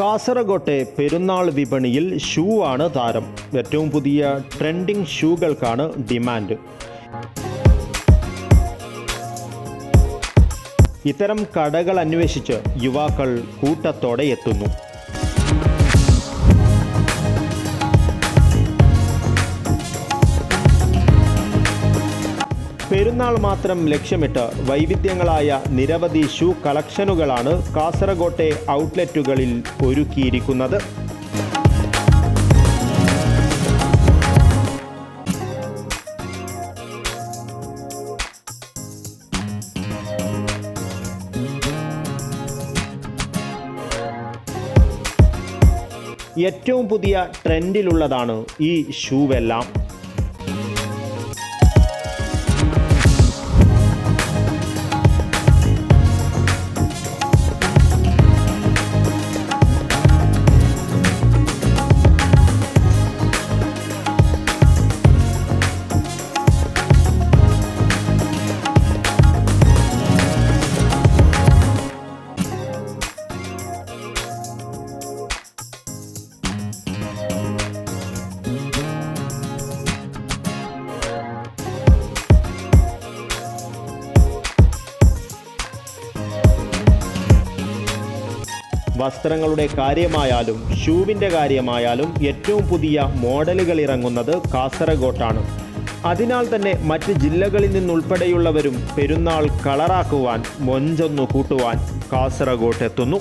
കാസർഗോട്ടെ പെരുന്നാൾ വിപണിയിൽ ഷൂ ആണ് താരം. ഏറ്റവും പുതിയ ട്രെൻഡിംഗ് ഷൂകൾക്കാണ് ഡിമാൻഡ്. ഇത്തരം കടകൾ അന്വേഷിച്ച് യുവാക്കൾ കൂട്ടത്തോടെ എത്തുന്നു. പെരുന്നാൾ മാത്രം ലക്ഷ്യമിട്ട് വൈവിധ്യങ്ങളായ നിരവധി ഷൂ കളക്ഷനുകളാണ് കാസർഗോട്ടെ ഔട്ട്ലെറ്റുകളിൽ ഒരുക്കിയിരിക്കുന്നത്. ഏറ്റവും പുതിയ ട്രെൻഡിലുള്ളതാണ് ഈ ഷൂവെല്ലാം. വസ്ത്രങ്ങളുടെ കാര്യമായാലും ഷൂവിൻ്റെ കാര്യമായാലും ഏറ്റവും പുതിയ മോഡലുകൾ ഇറങ്ങുന്നത് കാസർഗോട്ടാണ്. അതിനാൽ തന്നെ മറ്റ് ജില്ലകളിൽ നിന്നുൾപ്പെടെയുള്ളവരും പെരുന്നാൾ കളറാക്കുവാൻ മൊഞ്ചൊന്നു കൂട്ടുവാൻ കാസർഗോട്ടെത്തുന്നു.